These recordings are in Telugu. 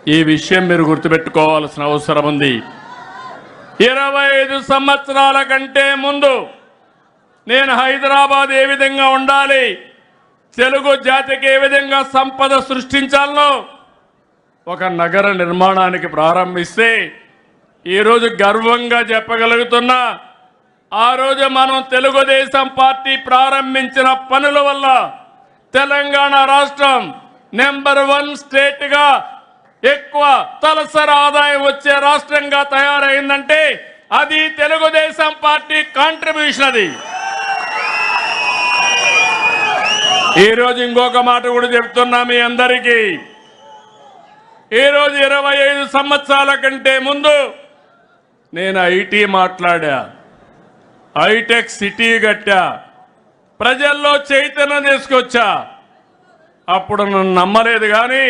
ఈ విషయం మీరు గుర్తుపెట్టుకోవాల్సిన అవసరం ఉంది. 25 సంవత్సరాల కంటే ముందు నేను హైదరాబాద్ ఏ విధంగా ఉండాలి, తెలుగు జాతికి ఏ విధంగా సంపద సృష్టించాలో ఒక నగర నిర్మాణానికి ప్రారంభిస్తే ఈరోజు గర్వంగా చెప్పగలుగుతున్నా, ఆ రోజు మనం తెలుగుదేశం పార్టీ ప్రారంభించిన పనుల వల్ల తెలంగాణ రాష్ట్రం నెంబర్ 1 స్టేట్గా ఎక్కువ తలసరి ఆదాయం వచ్చే రాష్ట్రంగా తయారైందంటే అది తెలుగుదేశం పార్టీ కాంట్రిబ్యూషన్. అది ఈరోజు ఇంకొక మాట కూడా చెప్తున్నా మీ అందరికీ. ఈరోజు 25 సంవత్సరాల కంటే ముందు నేను ఐటీ మాట్లాడా, హైటెక్ సిటీ కట్టా, ప్రజల్లో చైతన్యం తీసుకొచ్చా. అప్పుడు నన్ను నమ్మలేదు. కానీ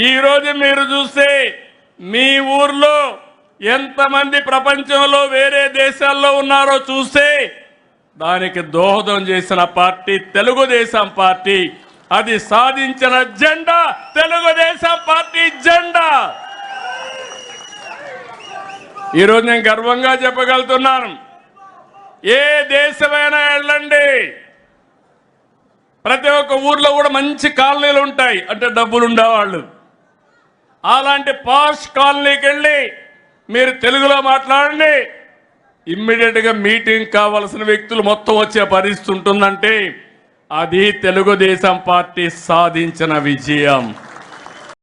ఈరోజు మీరు చూస్తే మీ ఊర్లో ఎంతమంది ప్రపంచంలో వేరే దేశాల్లో ఉన్నారో చూస్తే దానికి దోహదం చేసిన పార్టీ తెలుగుదేశం పార్టీ. అది సాధించిన జెండా తెలుగుదేశం పార్టీ జెండా. ఈరోజు నేను గర్వంగా చెప్పగలుగుతున్నాను, ఏ దేశమైనా వెళ్ళండి, ప్రతి ఒక్క ఊర్లో కూడా మంచి కాలనీలు ఉంటాయి, అంటే డబ్బులు ఉండేవాళ్ళు. అలాంటి పాష్ కాలనీకి వెళ్ళి మీరు తెలుగులో మాట్లాడండి, ఇమ్మీడియట్గా మీటింగ్ కావాల్సిన వ్యక్తులు మొత్తం వచ్చే పరిస్థితి ఉంటుందంటే అది తెలుగుదేశం పార్టీ సాధించిన విజయం.